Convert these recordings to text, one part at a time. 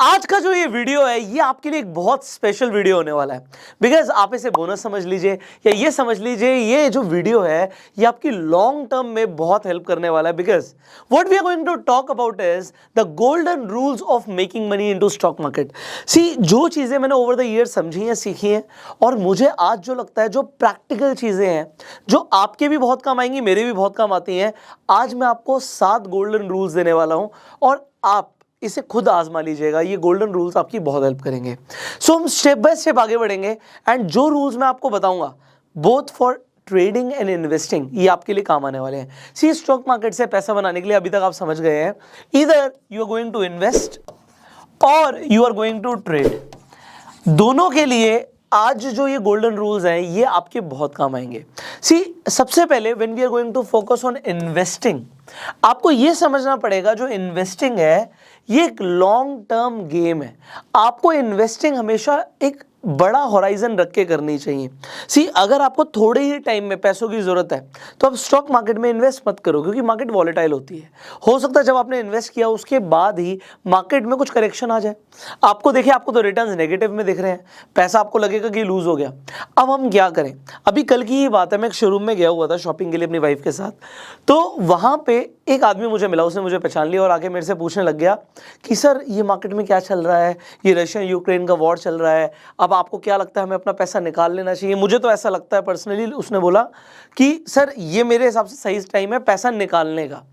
आज का जो ये वीडियो है ये आपके लिए एक बहुत स्पेशल वीडियो होने वाला है। बिकॉज आप इसे बोनस समझ लीजिए या ये समझ लीजिए ये जो वीडियो है ये आपकी लॉन्ग टर्म में बहुत हेल्प करने वाला है। Because what we are going to talk about is the golden rules of making money into stock market. See जो चीजें मैंने ओवर द ईयर समझी हैं, सीखी हैं, और मुझे आज जो लगता है जो प्रैक्टिकल चीजें हैं जो आपके भी बहुत काम आएंगी, मेरे भी बहुत काम आती हैं, आज मैं आपको 7 गोल्डन रूल्स देने वाला हूं और आप इसे खुद आजमा लीजिएगा। ये गोल्डन रूल्स आपकी बहुत हेल्प करेंगे। सो हम स्टेप बाय स्टेप आगे बढ़ेंगे एंड जो रूल्स मैं आपको बताऊंगा both for trading and investing ये आपके लिए काम आने वाले हैं। सी स्टॉक मार्केट से पैसा बनाने के लिए अभी तक आप समझ गए हैं इधर you are going to invest और you are going to trade. दोनों के लिए आज जो ये गोल्डन रूल्स हैं ये आपके बहुत काम आएंगे। सी सबसे पहले when we are going to focus on investing, आपको ये समझना पड़ेगा जो इन्वेस्टिंग है ये एक लॉन्ग टर्म गेम है। आपको इन्वेस्टिंग हमेशा एक बड़ा होराइजन रख के करनी चाहिए। सी अगर आपको थोड़े ही टाइम में पैसों की जरूरत है तो आप स्टॉक मार्केट में इन्वेस्ट मत करो, क्योंकि मार्केट वॉलेटाइल होती है। हो सकता है जब आपने इन्वेस्ट किया उसके बाद ही मार्केट में कुछ करेक्शन आ जाए, आपको देखिए आपको तो रिटर्न्स नेगेटिव में दिख रहे हैं, पैसा आपको लगेगा कि लूज हो गया। अब हम क्या करें? अभी कल की ही बात है, मैं एक शोरूम में गया हुआ था शॉपिंग के लिए अपनी वाइफ के साथ, तो वहां पे एक आदमी मुझे मिला, उसने मुझे पहचान लिया और आके मेरे से पूछने लग गया कि सर ये मार्केट में क्या चल रहा है, ये रशिया यूक्रेन का वॉर चल रहा है, अब आपको क्या लगता है हमें अपना पैसा निकाल लेना चाहिए? मुझे तो ऐसा लगता है पर्सनली, उसने बोला कि सर ये मेरे हिसाब से सही टाइम है पैसा निकालने का।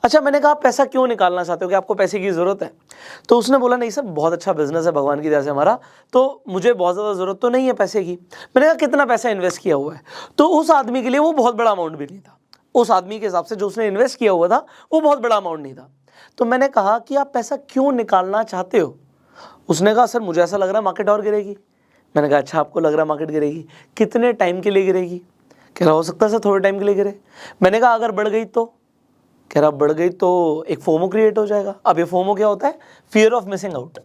अच्छा, मैंने कहा पैसा क्यों निकालना चाहते हो, कि आपको पैसे की जरूरत है? तो उसने बोला नहीं सर बहुत अच्छा बिजनेस है भगवान की दया से हमारा, तो मुझे बहुत ज़्यादा ज़रूरत तो नहीं है पैसे की। मैंने कहा कितना पैसा इन्वेस्ट किया हुआ है? तो उस आदमी के लिए वो बहुत बड़ा अमाउंट भी नहीं था, उस आदमी के हिसाब से जो उसने इन्वेस्ट किया हुआ था वो बहुत बड़ा अमाउंट नहीं था। तो मैंने कहा कि आप पैसा क्यों निकालना चाहते हो? उसने कहा सर मुझे ऐसा लग रहा है मार्केट और गिरेगी। मैंने कहा अच्छा आपको लग रहा है मार्केट गिरेगी, कितने टाइम के लिए गिरेगी? कह रहा हो सकता है सर थोड़े टाइम के लिए गिरे। मैंने कहा अगर बढ़ गई तो? कह रहा बढ़ गई तो एक फोमो क्रिएट हो जाएगा। अब ये फोमो क्या होता है? Fear of missing out.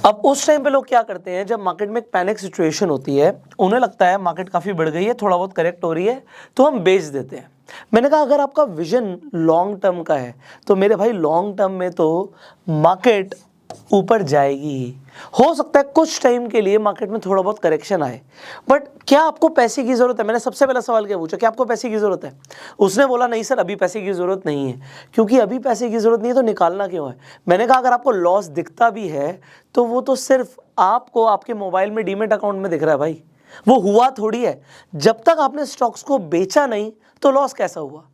अब उस टाइम पे लोग क्या करते हैं, जब मार्केट में एक पैनिक सिचुएशन होती है, उन्हें लगता है मार्केट काफ़ी बढ़ गई है, थोड़ा बहुत करेक्ट हो रही है, तो हम बेच देते हैं। मैंने कहा अगर आपका विजन लॉन्ग टर्म का है तो मेरे भाई लॉन्ग टर्म में तो मार्केट ऊपर जाएगी ही। हो सकता है कुछ टाइम के लिए मार्केट में थोड़ा बहुत करेक्शन आए, बट क्या आपको पैसे की जरूरत है? मैंने सबसे पहला सवाल क्या पूछा, क्या आपको पैसे की जरूरत है? उसने बोला नहीं सर अभी पैसे की जरूरत नहीं है। क्योंकि अभी पैसे की जरूरत नहीं है तो निकालना क्यों है? मैंने कहा अगर आपको लॉस दिखता भी है तो वो तो सिर्फ आपको आपके मोबाइल में डीमेट अकाउंट में दिख रहा है भाई, वो हुआ थोड़ी है। जब तक आपने स्टॉक्स को बेचा नहीं तो लॉस कैसा हुआ?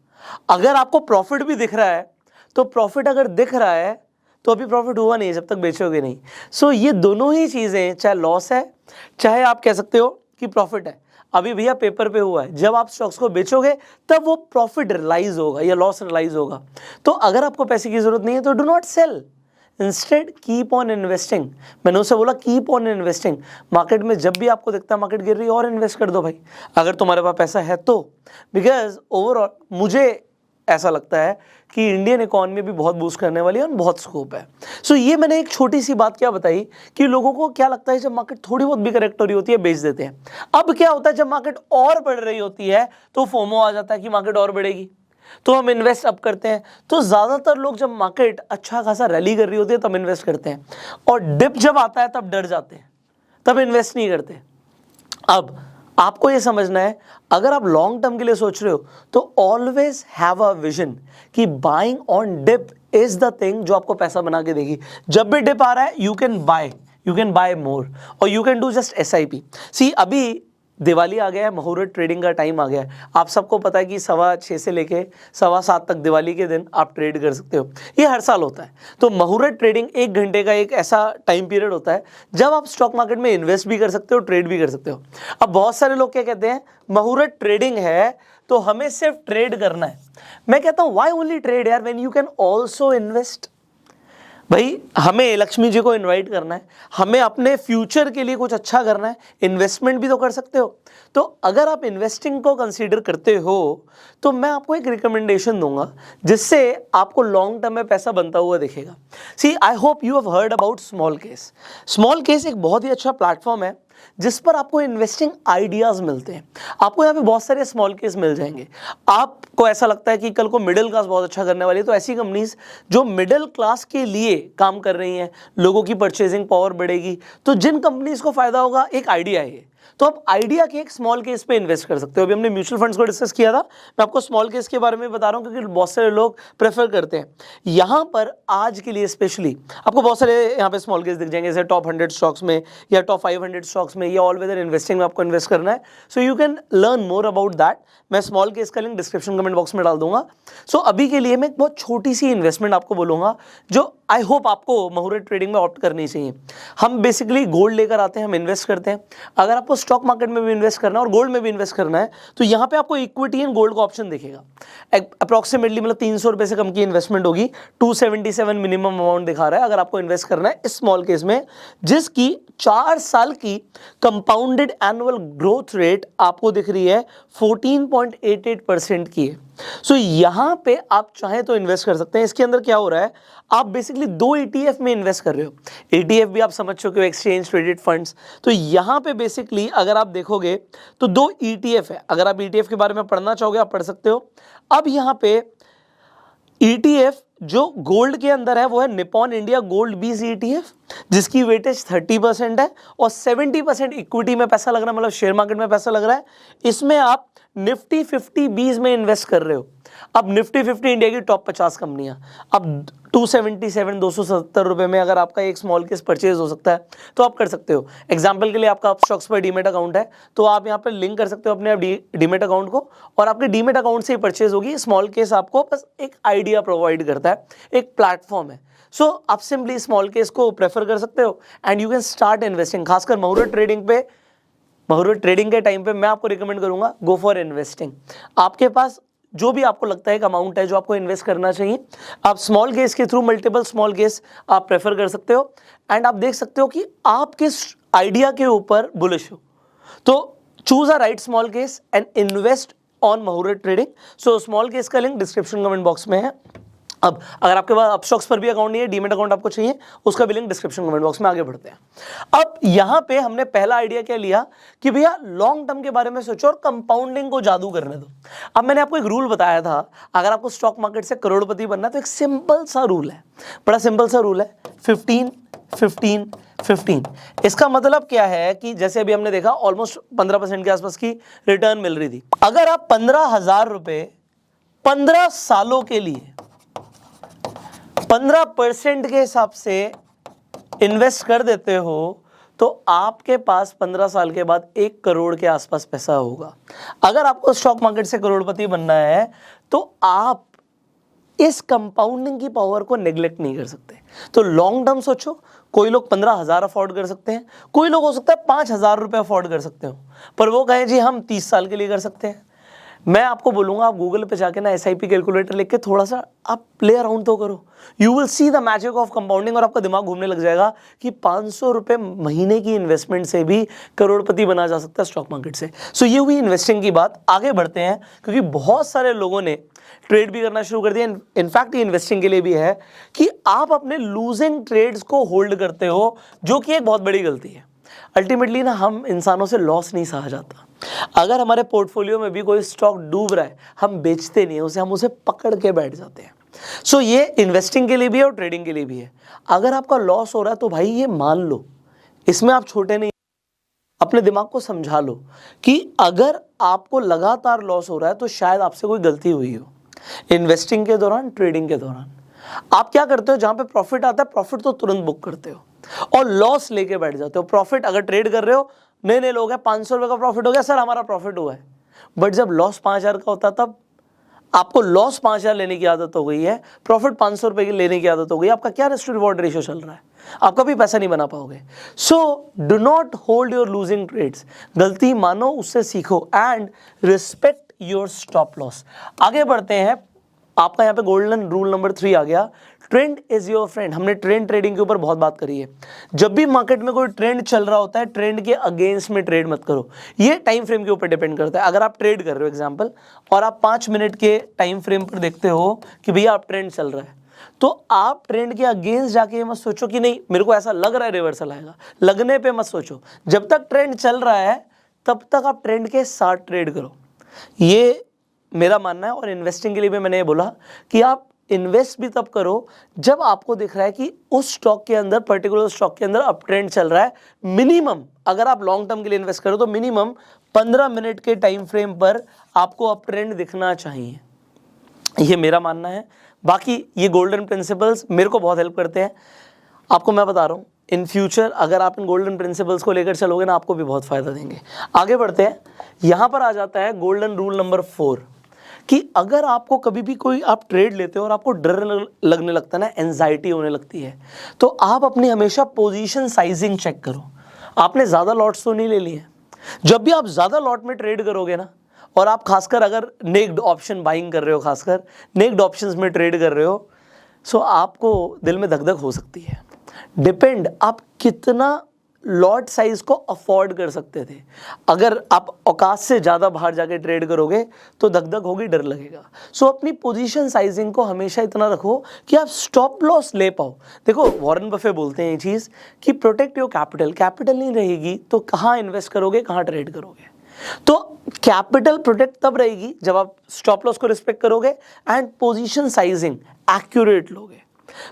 अगर आपको प्रॉफिट भी दिख रहा है तो प्रॉफिट अगर दिख रहा है तो अभी प्रॉफिट हुआ नहीं है जब तक बेचोगे नहीं। सो ये दोनों ही चीज़ें, चाहे लॉस है चाहे आप कह सकते हो कि प्रॉफिट है, अभी भैया पेपर पे हुआ है। जब आप स्टॉक्स को बेचोगे तब वो प्रॉफिट रियलाइज होगा या लॉस रियलाइज होगा। तो अगर आपको पैसे की जरूरत नहीं है तो do not sell, instead keep on investing. मैंने उससे बोला कीप ऑन इन्वेस्टिंग। मार्केट में जब भी आपको दिखता है मार्केट गिर रही है और इन्वेस्ट कर दो भाई, अगर तुम्हारे पास पैसा है तो। बिकॉज ओवरऑल मुझे ऐसा लगता है कि इंडियन इकोनॉमी भी बहुत बूस्ट करने वाली है और बहुत स्कोप है। सो ये मैंने एक छोटी सी बात क्या बताई कि लोगों को क्या लगता है जब मार्केट थोड़ी बहुत भी करेक्ट हो रही होती है बेच देते हैं। अब क्या होता है जब मार्केट और बढ़ रही होती है तो फोमो आ जाता है कि मार्केट और बढ़ेगी, तो हम इन्वेस्ट अब करते हैं। तो ज़्यादातर लोग जब मार्केट अच्छा खासा रैली कर रही होती है तब इन्वेस्ट करते हैं, और डिप जब आता है तब डर जाते हैं, तब इन्वेस्ट नहीं करते। अब आपको ये समझना है अगर आप लॉन्ग टर्म के लिए सोच रहे हो तो ऑलवेज हैव अ विजन कि buying on dip is the thing जो आपको पैसा बना के देगी। जब भी डिप आ रहा है यू कैन बाय मोर और you can do just SIP। सी अभी दिवाली आ गया है, मुहूर्त ट्रेडिंग का टाइम आ गया है। आप सबको पता है कि 6:15 से लेके 7:15 तक दिवाली के दिन आप ट्रेड कर सकते हो, ये हर साल होता है। तो मुहूर्त ट्रेडिंग 1 घंटे का एक ऐसा टाइम पीरियड होता है जब आप स्टॉक मार्केट में इन्वेस्ट भी कर सकते हो, ट्रेड भी कर सकते हो। अब बहुत सारे लोग क्या कहते हैं, मुहूर्त ट्रेडिंग है तो हमें सिर्फ ट्रेड करना है। मैं कहता हूँ व्हाई ओनली ट्रेड यार, when you can also invest. भाई हमें लक्ष्मी जी को इनवाइट करना है, हमें अपने फ्यूचर के लिए कुछ अच्छा करना है, इन्वेस्टमेंट भी तो कर सकते हो। तो अगर आप इन्वेस्टिंग को कंसीडर करते हो तो मैं आपको एक रिकमेंडेशन दूंगा जिससे आपको लॉन्ग टर्म में पैसा बनता हुआ दिखेगा। See I hope you have heard about smallcase. Smallcase एक बहुत ही अच्छा प्लेटफॉर्म है जिस पर आपको इन्वेस्टिंग आइडियाज मिलते हैं। आपको यहाँ पे बहुत सारे स्मॉल केस मिल जाएंगे। आपको ऐसा लगता है कि कल को मिडिल क्लास बहुत अच्छा करने वाली है, तो ऐसी कंपनीज जो मिडिल क्लास के लिए काम कर रही हैं, लोगों की परचेजिंग पावर बढ़ेगी, तो जिन कंपनीज को फायदा होगा, एक आइडिया है, तो आप आइडिया के एक स्मॉल केस पे इन्वेस्ट कर सकते हो। अभी हमने म्यूचुअल फंड्स को डिस्कस किया था, मैं आपको स्मॉल केस के बारे में बता रहा हूं क्योंकि बहुत सारे लोग प्रेफर करते हैं। यहां पर आज के लिए स्पेशली आपको बहुत सारे यहां पे स्मॉल केस दिख जाएंगे, जैसे टॉप 100 स्टॉक्स में या टॉप 500 स्टॉक्स में या ऑल वेदर इन्वेस्टिंग में आपको इन्वेस्ट करना है। So you can learn more about that. मैं स्मॉल केस का लिंक डिस्क्रिप्शन कमेंट बॉक्स में डाल दूंगा। सो अभी के लिए मैं एक बहुत छोटी सी इन्वेस्टमेंट आपको बोलूंगा जो आई होप आपको मुहूर्त ट्रेडिंग में ऑप्ट करनी चाहिए। हम बेसिकली गोल्ड लेकर आते हैं, हम इन्वेस्ट करते हैं। अगर आपको स्टॉक मार्केट में भी इन्वेस्ट करना है और गोल्ड में भी इन्वेस्ट करना है, तो यहाँ पे आपको इक्विटी एंड गोल्ड का ऑप्शन दिखेगा। अप्रॉक्सीमेटली मतलब 300 रुपए से कम की इन्वेस्टमेंट होगी, 277 मिनिमम अमाउंट दिखा रहा है अगर आपको इन्वेस्ट करना है इस स्मॉल केस में, जिसकी 4 साल की कंपाउंडेड एनुअल ग्रोथ रेट आपको दिख रही है 14.88% की है। सो यहां पे आप चाहे तो इन्वेस्ट कर सकते हैं। इसके अंदर क्या हो रहा है, आप बेसिकली 2 ETF में इन्वेस्ट कर रहे हो। ETF भी आप समझ चुके हो, एक्सचेंज ट्रेडेड फंड्स। तो यहां पे बेसिकली अगर आप देखोगे तो 2 ETF है। अगर आप ETF के बारे में पढ़ना चाहोगे आप पढ़ सकते हो। अब यहां पे ETF जो गोल्ड के अंदर है वो है निपॉन इंडिया गोल्ड 20 ETF, जिसकी वेटेज 30% है और 70% इक्विटी में पैसा लग रहा है, मतलब शेयर मार्केट में पैसा लग रहा है। इसमें आप निफ्टी 50 20 में इन्वेस्ट कर रहे हो। अब निफ्टी 50 इंडिया की टॉप 50 कंपनियां, अब 270 रुपए में अगर आपका एक स्मॉल केस परचेज हो सकता है तो आप कर सकते हो। एग्जांपल के लिए आपका अपस्टॉक्स पर डीमेट अकाउंट है, तो आप यहाँ पे लिंक कर सकते हो अपने डीमेट अकाउंट को और आपके डीमेट अकाउंट से ही परचेज होगी। स्मॉल केस आपको बस एक आइडिया प्रोवाइड करता है, एक प्लेटफॉर्म है। सो आप सिंपली स्मॉल केस को प्रेफर कर सकते हो and you can start investing. खासकर मुहूर्त ट्रेडिंग पे, मुहूर्त ट्रेडिंग के टाइम पे मैं आपको रिकमेंड करूंगा गो फॉर इन्वेस्टिंग। आपके पास जो भी आपको लगता है एक अमाउंट है जो आपको इन्वेस्ट करना चाहिए, आप स्मॉल केस के थ्रू मल्टीपल स्मॉल केस आप प्रेफर कर सकते हो एंड आप देख सकते हो कि आप किस आइडिया के ऊपर बुलिश हो। तो choose a right small case and invest on मुहूर्त ट्रेडिंग। सो स्मॉल केस का लिंक डिस्क्रिप्शन कमेंट बॉक्स में है। अब अगर आपके पास अपस्टॉक्स पर भी अकाउंट नहीं है, डीमेट अकाउंट आपको चाहिए, उसका भी लिंक डिस्क्रिप्शन कमेंट बॉक्स में। आगे बढ़ते हैं। अब यहां पे हमने पहला आइडिया क्या लिया कि भैया लॉन्ग टर्म के बारे में सोचो और कंपाउंडिंग को जादू करने दो। अब मैंने आपको एक रूल बताया था, अगर आपको स्टॉक मार्केट से करोड़पति बनना है तो एक सिंपल सा रूल है, बड़ा सिंपल सा रूल है, 15 15 15। इसका मतलब क्या है कि जैसे अभी हमने देखा ऑलमोस्ट 15% के आसपास की रिटर्न मिल रही थी। अगर आप 15,000 रुपए 15 सालों के लिए 15% के हिसाब से इन्वेस्ट कर देते हो तो आपके पास 15 साल के बाद 1 करोड़ के आसपास पैसा होगा। अगर आपको स्टॉक मार्केट से करोड़पति बनना है तो आप इस कंपाउंडिंग की पावर को नेग्लेक्ट नहीं कर सकते। तो लॉन्ग टर्म सोचो। कोई लोग 15,000 अफोर्ड कर सकते हैं, कोई लोग हो सकता है 5,000 रुपए अफोर्ड कर सकते हो, पर वो कहे जी हम 30 साल के लिए कर सकते हैं। मैं आपको बोलूंगा आप गूगल पे जाके ना SIP कैलकुलेटर लेके थोड़ा सा आप प्ले अराउंड तो करो, you will see the magic of compounding और आपका दिमाग घूमने लग जाएगा कि 500 रुपए महीने की इन्वेस्टमेंट से भी करोड़पति बना जा सकता है स्टॉक मार्केट से। सो ये हुई इन्वेस्टिंग की बात। आगे बढ़ते हैं क्योंकि बहुत सारे लोगों ने ट्रेड भी करना शुरू कर दिया। इनफैक्ट ये इन्वेस्टिंग के लिए भी है कि आप अपने लूजिंग ट्रेड्स को होल्ड करते हो, जो कि एक बहुत बड़ी गलती है। अल्टीमेटली ना हम इंसानों से लॉस नहीं सहा जाता। अगर हमारे पोर्टफोलियो में भी कोई स्टॉक डूब रहा है, हम बेचते नहीं है उसे, हम उसे पकड़ के बैठ जाते हैं। सो ये इन्वेस्टिंग के लिए भी है और ट्रेडिंग के लिए भी है। अगर आपका लॉस हो रहा है तो भाई ये मान लो, इसमें आप छोटे नहीं। अपने दिमाग को समझा लो कि अगर आपको लगातार लॉस हो रहा है तो शायद आपसे कोई गलती हुई हो। इन्वेस्टिंग के दौरान, ट्रेडिंग के दौरान आप क्या करते हो, जहां पे प्रॉफिट आता है प्रॉफिट तो तुरंत बुक करते हो और लॉस लेके बैठ जाते हो। प्रॉफिट अगर ट्रेड कर रहे हो, नए नए लोग हैं, 500 रुपए का प्रॉफिट हो गया, सर हमारा प्रॉफिट हुआ है। बट जब लॉस 5,000 का होता तब आपको लॉस 5,000 लेने की आदत हो गई है, प्रॉफिट 500 रुपए की लेने की आदत हो गई है। आपका क्या रिस्क टू रिवॉर्ड रेशियो चल रहा है, आप कभी पैसा नहीं बना पाओगे। So do not hold your losing trades. गलती मानो, उससे सीखो and respect your stop loss. आगे बढ़ते हैं। आपका यहाँ पे गोल्डन रूल नंबर 3 आ गया, ट्रेंड इज योर फ्रेंड। हमने ट्रेंड ट्रेडिंग के ऊपर बहुत बात करी है। जब भी मार्केट में कोई ट्रेंड चल रहा होता है, ट्रेंड के अगेंस्ट में ट्रेड मत करो। ये टाइम फ्रेम के ऊपर डिपेंड करता है। अगर आप ट्रेड कर रहे हो एग्जांपल और आप 5 मिनट के टाइम फ्रेम पर देखते हो कि भैया आप ट्रेंड चल रहा है, तो आप ट्रेंड के अगेंस्ट जाके ये मत सोचो कि नहीं मेरे को ऐसा लग रहा है रिवर्सल आएगा, लगने पे मत सोचो। जब तक ट्रेंड चल रहा है तब तक आप ट्रेंड के साथ ट्रेड करो, ये मेरा मानना है। और इन्वेस्टिंग के लिए भी मैंने ये बोला कि आप इन्वेस्ट भी तब करो जब आपको दिख रहा है कि उस स्टॉक के अंदर, पर्टिकुलर स्टॉक के अंदर अप ट्रेंड चल रहा है। मिनिमम अगर आप लॉन्ग टर्म के लिए इन्वेस्ट करो तो मिनिमम 15 मिनट के टाइम फ्रेम पर आपको अप ट्रेंड दिखना चाहिए, ये मेरा मानना है। बाकी ये गोल्डन प्रिंसिपल्स मेरे को बहुत हेल्प करते हैं। आपको मैं बता रहा हूँ इन फ्यूचर अगर आप इन गोल्डन प्रिंसिपल्स को लेकर चलोगे ना, आपको भी बहुत फ़ायदा देंगे। आगे बढ़ते हैं, यहाँ पर आ जाता है गोल्डन रूल नंबर 4 कि अगर आपको कभी भी कोई आप ट्रेड लेते हो और आपको डर लगने लगता है ना, एंजाइटी होने लगती है, तो आप अपनी हमेशा पोजीशन साइजिंग चेक करो। आपने ज़्यादा लॉट्स तो नहीं ले लिए। जब भी आप ज़्यादा लॉट में ट्रेड करोगे ना, और आप खासकर अगर नेक्ड ऑप्शन बाइंग कर रहे हो, खासकर नेक्ड ऑप्शंस में ट्रेड कर रहे हो, सो आपको दिल में धक धक हो सकती है। डिपेंड आप कितना लॉट साइज को अफोर्ड कर सकते थे। अगर आप औकात से ज़्यादा बाहर जाके ट्रेड करोगे तो धक धक होगी, डर लगेगा। सो अपनी पोजीशन साइजिंग को हमेशा इतना रखो कि आप स्टॉप लॉस ले पाओ। देखो वॉरेन बफे बोलते हैं ये चीज़ कि प्रोटेक्ट योर कैपिटल। कैपिटल नहीं रहेगी तो कहाँ इन्वेस्ट करोगे, कहाँ ट्रेड करोगे। तो कैपिटल प्रोटेक्ट तब रहेगी जब आप स्टॉप लॉस को रिस्पेक्ट करोगे एंड पोजीशन साइजिंग एक्यूरेट लोगे।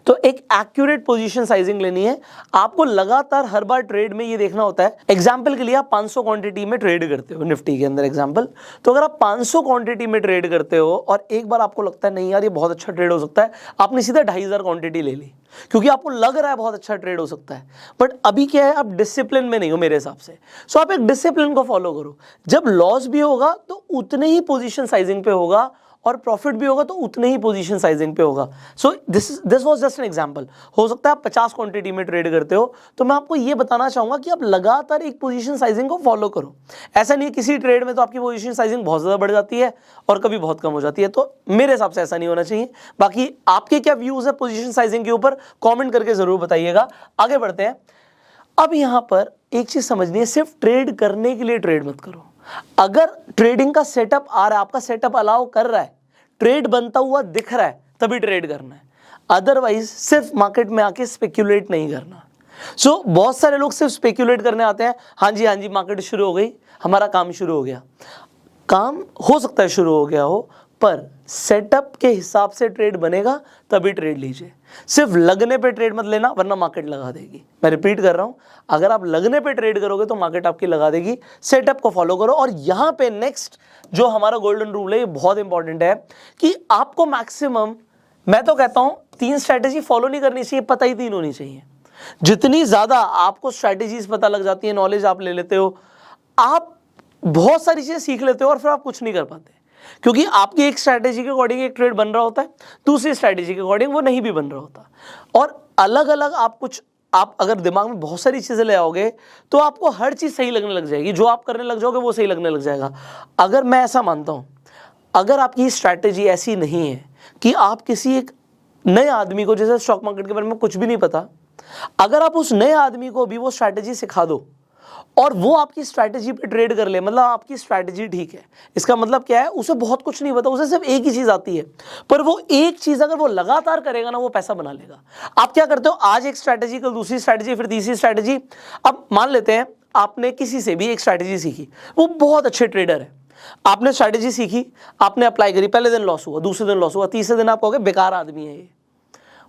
तो एक एक्यूरेट पोजीशन साइजिंग लेनी है आपको। लगातार हर बार ट्रेड में ये देखना होता है। एग्जांपल के लिए आप 500 क्वांटिटी में ट्रेड करते हो निफ्टी के अंदर एग्जांपल, तो अगर आप 500 क्वांटिटी में ट्रेड करते हो और एक बार आपको लगता है नहीं यार ये बहुत अच्छा ट्रेड हो सकता है, आपने सीधा 2500 क्वांटिटी ले ली क्योंकि आपको लग रहा है बहुत अच्छा ट्रेड हो सकता है। बट अभी क्या है, आप डिसिप्लिन में नहीं हो मेरे हिसाब से। सो आप एक डिसिप्लिन को फॉलो करो। जब लॉस भी होगा तो उतने ही पोजीशन साइजिंग पे होगा और प्रॉफिट भी होगा तो उतने ही पोजीशन साइजिंग पे होगा। So this was just an example. हो सकता है आप 50 क्वांटिटी में ट्रेड करते हो, तो मैं आपको ये बताना चाहूंगा कि आप लगातार एक पोजीशन साइजिंग को फॉलो करो। ऐसा नहीं है किसी ट्रेड में तो आपकी पोजीशन साइजिंग बहुत ज़्यादा बढ़ जाती है और कभी बहुत कम हो जाती है, तो मेरे हिसाब से ऐसा नहीं होना चाहिए। बाकी आपके क्या व्यूज़ है पोजीशन साइजिंग के ऊपर, कॉमेंट करके ज़रूर बताइएगा। आगे बढ़ते हैं। अब यहाँ पर एक चीज़ समझनी है, सिर्फ ट्रेड करने के लिए ट्रेड मत करो। अगर ट्रेडिंग का सेटअप आ रहा है, आपका सेटअप अलाउ कर रहा है, ट्रेड बनता हुआ दिख रहा है, तभी ट्रेड करना है। अदरवाइज सिर्फ मार्केट में आके स्पेक्यूलेट नहीं करना। सो बहुत सारे लोग सिर्फ स्पेक्यूलेट करने आते हैं, हाँ जी मार्केट शुरू हो गई, हमारा काम शुरू हो गया। काम हो सकता है शुरू हो गया हो, पर सेटअप के हिसाब से ट्रेड बनेगा तभी ट्रेड लीजिए। सिर्फ लगने पे ट्रेड मत लेना वरना मार्केट लगा देगी। मैं रिपीट कर रहा हूं, अगर आप लगने पे ट्रेड करोगे तो मार्केट आपकी लगा देगी। सेटअप को फॉलो करो। और यहां पे नेक्स्ट जो हमारा गोल्डन रूल है ये बहुत इंपॉर्टेंट है कि आपको मैक्सिमम, मैं तो कहता हूं 3 स्ट्रैटेजी फॉलो नहीं करनी चाहिए, पता ही 3 होनी चाहिए। जितनी ज्यादा आपको स्ट्रैटेजीज पता लग जाती है, नॉलेज आप ले लेते हो, आप बहुत सारी चीजें सीख लेते हो और फिर आप कुछ नहीं कर पाते, क्योंकि आपकी एक स्ट्रैटेजी के अकॉर्डिंग एक ट्रेड बन रहा होता है, दूसरी स्ट्रैटेजी के अकॉर्डिंग वो नहीं भी बन रहा होता। और अलग अलग आप अगर दिमाग में बहुत सारी चीज़ें ले आओगे तो आपको हर चीज़ सही लगने लग जाएगी। जो आप करने लग जाओगे वो सही लगने लग जाएगा। अगर मैं ऐसा मानता हूँ, अगर आपकी स्ट्रैटेजी ऐसी नहीं है कि आप किसी एक नए आदमी को, जैसे स्टॉक मार्केट के बारे में कुछ भी नहीं पता, अगर आप उस नए आदमी को भी वो स्ट्रैटेजी सिखा दो और वो आपकी स्ट्रैटेजी पे ट्रेड कर ले, मतलब आपकी स्ट्रैटेजी ठीक है, इसका मतलब क्या है, उसे बहुत कुछ नहीं पता, उसे सिर्फ एक ही चीज आती है, पर वो एक चीज अगर वो लगातार करेगा ना, वो पैसा बना लेगा। आप क्या करते हो, आज एक स्ट्रैटेजी, कल दूसरी स्ट्रैटेजी, फिर तीसरी स्ट्रैटेजी। अब मान लेते हैं आपने किसी से भी एक स्ट्रैटेजी सीखी, वो बहुत अच्छे ट्रेडर है, आपने स्ट्रैटेजी सीखी, आपने अप्लाई करी, पहले दिन लॉस हुआ, दूसरे दिन लॉस हुआ, तीसरे दिन आप कहोगे बेकार आदमी है ये।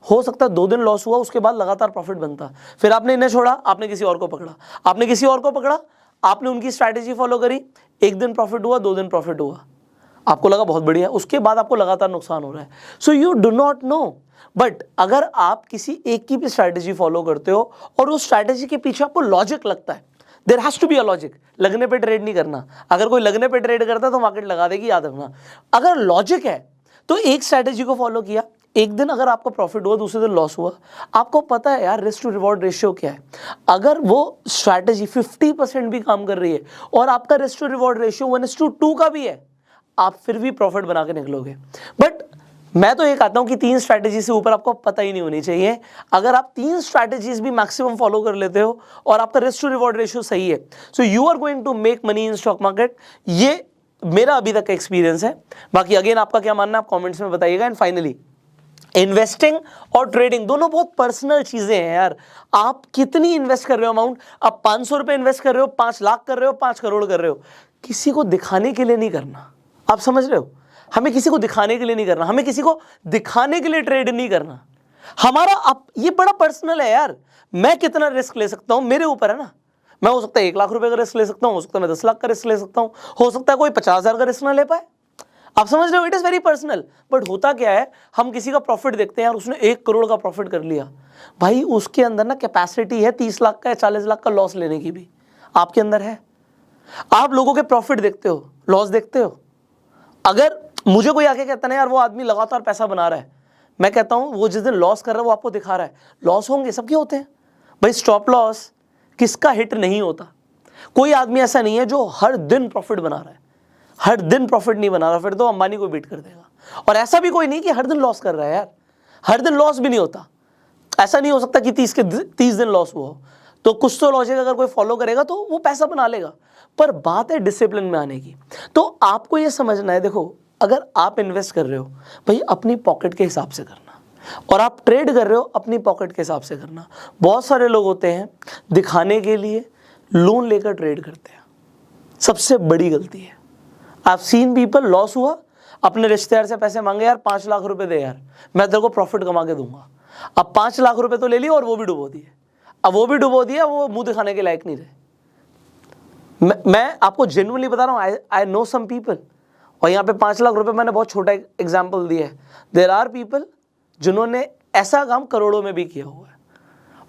हो सकता है 2 दिन लॉस हुआ, उसके बाद लगातार प्रॉफिट बनता, फिर आपने इन्हें छोड़ा, आपने किसी और को पकड़ा, आपने किसी और को पकड़ा, आपने उनकी स्ट्रैटेजी फॉलो करी, 1 दिन प्रॉफिट हुआ, 2 दिन प्रॉफिट हुआ, आपको लगा बहुत बढ़िया, उसके बाद आपको लगातार नुकसान हो रहा है। So you do not know. But अगर आप किसी एक की भी स्ट्रैटेजी फॉलो करते हो और उस स्ट्रैटेजी के पीछे आपको लॉजिक लगता है, there has to be a logic. लगने पे ट्रेड नहीं करना। अगर कोई लगने पे ट्रेड करता है तो मार्केट लगा देगी, याद रखना। अगर लॉजिक है तो एक स्ट्रैटेजी को फॉलो किया, एक दिन अगर आपको प्रॉफिट हुआ, दूसरे दिन लॉस हुआ, आपको पता है यार रिस्क टू रिवॉर्ड रेशियो क्या है। अगर वो स्ट्रैटेजी 50% भी काम कर रही है और आपका रिस्क टू रिवॉर्ड रेशियो 1:2 का भी है, आप फिर भी प्रॉफिट बना के निकलोगे। बट मैं तो ये कहता हूं कि 3 स्ट्रैटेजी से ऊपर आपको पता ही नहीं होनी चाहिए। अगर आप 3 स्ट्रैटेजीज भी मैक्सिमम फॉलो कर लेते हो और आपका रिस्क टू रिवॉर्ड रेशियो सही है, so you are going to make money in stock market. ये मेरा अभी तक का एक्सपीरियंस है। बाकी अगेन आपका क्या मानना है आप कमेंट्स में बताइएगा। एंड फाइनली इन्वेस्टिंग और ट्रेडिंग दोनों बहुत पर्सनल चीजें हैं यार। आप कितनी इन्वेस्ट कर रहे हो अमाउंट, आप 500 रुपए इन्वेस्ट कर रहे हो, 5 लाख कर रहे हो, 5 करोड़ कर रहे हो, किसी को दिखाने के लिए नहीं करना। आप समझ रहे हो? हमें किसी को दिखाने के लिए नहीं करना, हमें किसी को दिखाने के लिए ट्रेड नहीं करना। हमारा अब ये बड़ा पर्सनल है यार। मैं कितना रिस्क ले सकता हूं मेरे ऊपर है ना। मैं हो सकता है 1 लाख रुपए का रिस्क ले सकता हूं, हो सकता है मैं 10 लाख का रिस्क ले सकता हूं, हो सकता है कोई 50,000 का रिस्क ना ले पाए। आप समझ रहे हो? It is very personal. But होता क्या है, हम किसी का प्रॉफिट देखते हैं यार, उसने 1 करोड़ का प्रॉफिट कर लिया, भाई उसके अंदर ना कैपेसिटी है 30 लाख का या 40 लाख का लॉस लेने की भी, आपके अंदर है। आप लोगों के प्रॉफिट देखते हो, लॉस देखते हो। अगर मुझे कोई आके कहता ना यार वो आदमी लगातार पैसा बना रहा है, मैं कहता हूं वो जिस दिन लॉस कर रहा है वो आपको दिखा रहा है। लॉस होंगे, सबके होते हैं भाई। स्टॉप लॉस किसका हिट नहीं होता? कोई आदमी ऐसा नहीं है जो हर दिन प्रॉफिट बना रहा है। हर दिन प्रॉफिट नहीं बना रहा, फिर तो अंबानी को बीट कर देगा। और ऐसा भी कोई नहीं कि हर दिन लॉस कर रहा है यार, हर दिन लॉस भी नहीं होता। ऐसा नहीं हो सकता कि 30 दिन लॉस हुआ हो। तो कुछ तो लॉजिक अगर कोई फॉलो करेगा तो वो पैसा बना लेगा। पर बात है डिसिप्लिन में आने की। तो आपको ये समझना है, देखो अगर आप इन्वेस्ट कर रहे हो भाई अपनी पॉकेट के हिसाब से करना, और आप ट्रेड कर रहे हो अपनी पॉकेट के हिसाब से करना। बहुत सारे लोग होते हैं दिखाने के लिए लोन लेकर ट्रेड करते हैं, सबसे बड़ी गलती है। I've seen people, लॉस हुआ, अपने रिश्तेदार से पैसे मांगे, यार 5 लाख रुपए दे यार, मैं तेरे को प्रॉफिट कमा के दूंगा। अब 5 लाख रुपए तो ले लिए और वो भी डुबो दिए। अब वो भी डुबो दिया, वो मुंह दिखाने के लायक नहीं रहे। मैं आपको जेन्युइनली बता रहा हूँ, आई नो सम पीपल। और यहाँ पे 5 लाख रुपए मैंने बहुत छोटा एग्जाम्पल दिया है। देयर आर पीपल जिन्होंने ऐसा काम करोड़ों में भी किया हुआ है,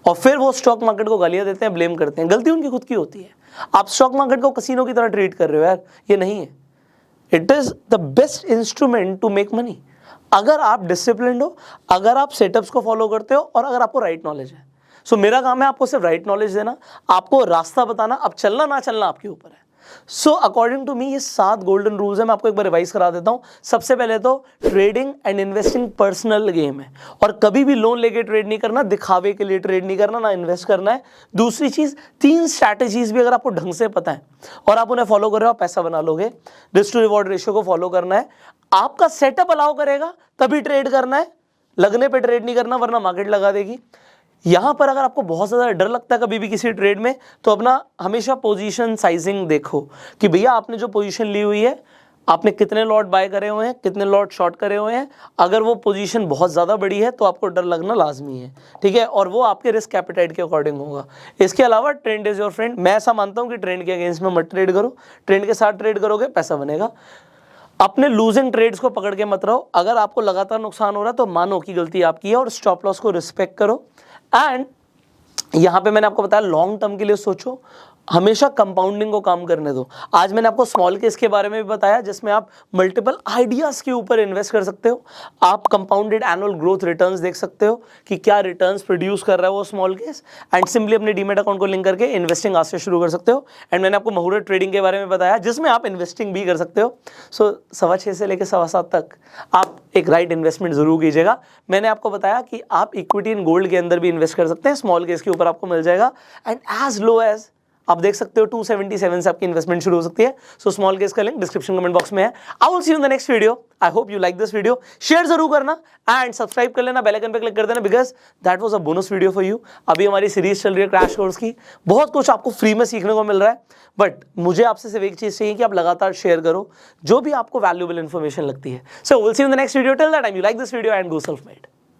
और फिर वो स्टॉक मार्केट को गालियां देते हैं, ब्लेम करते हैं। गलती उनकी खुद की होती है। आप स्टॉक मार्केट को कसीनो की तरह ट्रीट कर रहे हो यार, ये नहीं है। It is the best instrument to make money. अगर आप डिसिप्लिन्ड हो, अगर आप सेटअप्स को फॉलो करते हो, और अगर आपको राइट नॉलेज है। सो मेरा काम है आपको सिर्फ राइट नॉलेज देना, आपको रास्ता बताना। अब चलना ना चलना आपके ऊपर है। सो अकॉर्डिंग टू मी ये 7 गोल्डन रूल्स है। मैं आपको एक बार रिवाइज करा देता हूं। सबसे पहले तो trading and investing personal game है, और कभी भी लोन लेके ट्रेड नहीं करना, दिखावे के लिए ट्रेड नहीं करना, ना इन्वेस्ट करना है। दूसरी चीज, 3 स्ट्रैटेजीज भी अगर आपको ढंग से पता है और आप उन्हें फॉलो कर रहे हो, आप पैसा बना लोगे। रिस्क टू रिवॉर्ड रेशियो को फॉलो करना है, आपका सेटअप अलाउ करेगा तभी ट्रेड करना है, लगने पे ट्रेड नहीं करना वरना मार्केट लगा देगी। यहां पर अगर आपको बहुत ज़्यादा डर लगता है कभी भी किसी ट्रेड में, तो अपना हमेशा पोजीशन साइजिंग देखो कि भैया आपने जो पोजीशन ली हुई है, आपने कितने लॉट बाय करे हुए हैं, कितने लॉट शॉर्ट करे हुए हैं। अगर वो पोजीशन बहुत ज़्यादा बड़ी है तो आपको डर लगना लाजमी है, ठीक है, और वो आपके रिस्क एपेटाइट के अकॉर्डिंग होगा। इसके अलावा ट्रेंड इज योर फ्रेंड। मैं ऐसा मानता हूँ कि ट्रेंड के अगेंस्ट में मत ट्रेड करो, ट्रेंड के साथ ट्रेड करोगे पैसा बनेगा। अपने लूजिंग ट्रेड्स को पकड़ के मत रहो। अगर आपको लगातार नुकसान हो रहा है तो मानो कि गलती आपकी है और स्टॉप लॉस को रिस्पेक्ट करो। एंड यहां पे मैंने आपको बताया लॉन्ग टर्म के लिए सोचो, हमेशा कंपाउंडिंग को काम करने दो। आज मैंने आपको स्मॉल केस के बारे में भी बताया जिसमें आप मल्टीपल आइडियाज के ऊपर इन्वेस्ट कर सकते हो। आप कंपाउंडेड एनुअल ग्रोथ रिटर्न्स देख सकते हो कि क्या रिटर्न्स प्रोड्यूस कर रहा है वो स्मॉल केस, एंड सिंपली अपने डीमेट अकाउंट को लिंक करके इन्वेस्टिंग आज से शुरू कर सकते हो। एंड मैंने आपको मुहूर्त ट्रेडिंग के बारे में बताया जिसमें आप इन्वेस्टिंग भी कर सकते हो। सो 6:15 से लेकर 7:15 तक आप एक राइट इन्वेस्टमेंट जरूर कीजिएगा। मैंने आपको बताया कि आप इक्विटी इन गोल्ड के अंदर भी इन्वेस्ट कर सकते हैं, स्मॉल केस के ऊपर आपको मिल जाएगा। एंड एज लो एज आप देख सकते हो 277 से आपकी इन्वेस्टमेंट शुरू हो सकती है। सो स्मॉल केस का लिंक डिस्क्रिप्शन कमेंट बॉक्स में है। I will see you in the next video. I hope you like this video. Share जरूर करना एंड सब्सक्राइब कर लेना, बेल आइकन पे क्लिक कर देना, because that was a bonus video for you. अभी हमारी सीरीज चल रही है क्रैश कोर्स की, बहुत कुछ आपको फ्री में सीखने को मिल रहा है। बट मुझे आपसे सिर्फ एक चीज चाहिए कि आप लगातार शेयर करो जो भी आपको वैल्यूएबल इंफॉर्मेशन लगती है। So will see you in the next video. Till that time you like this video and go self made.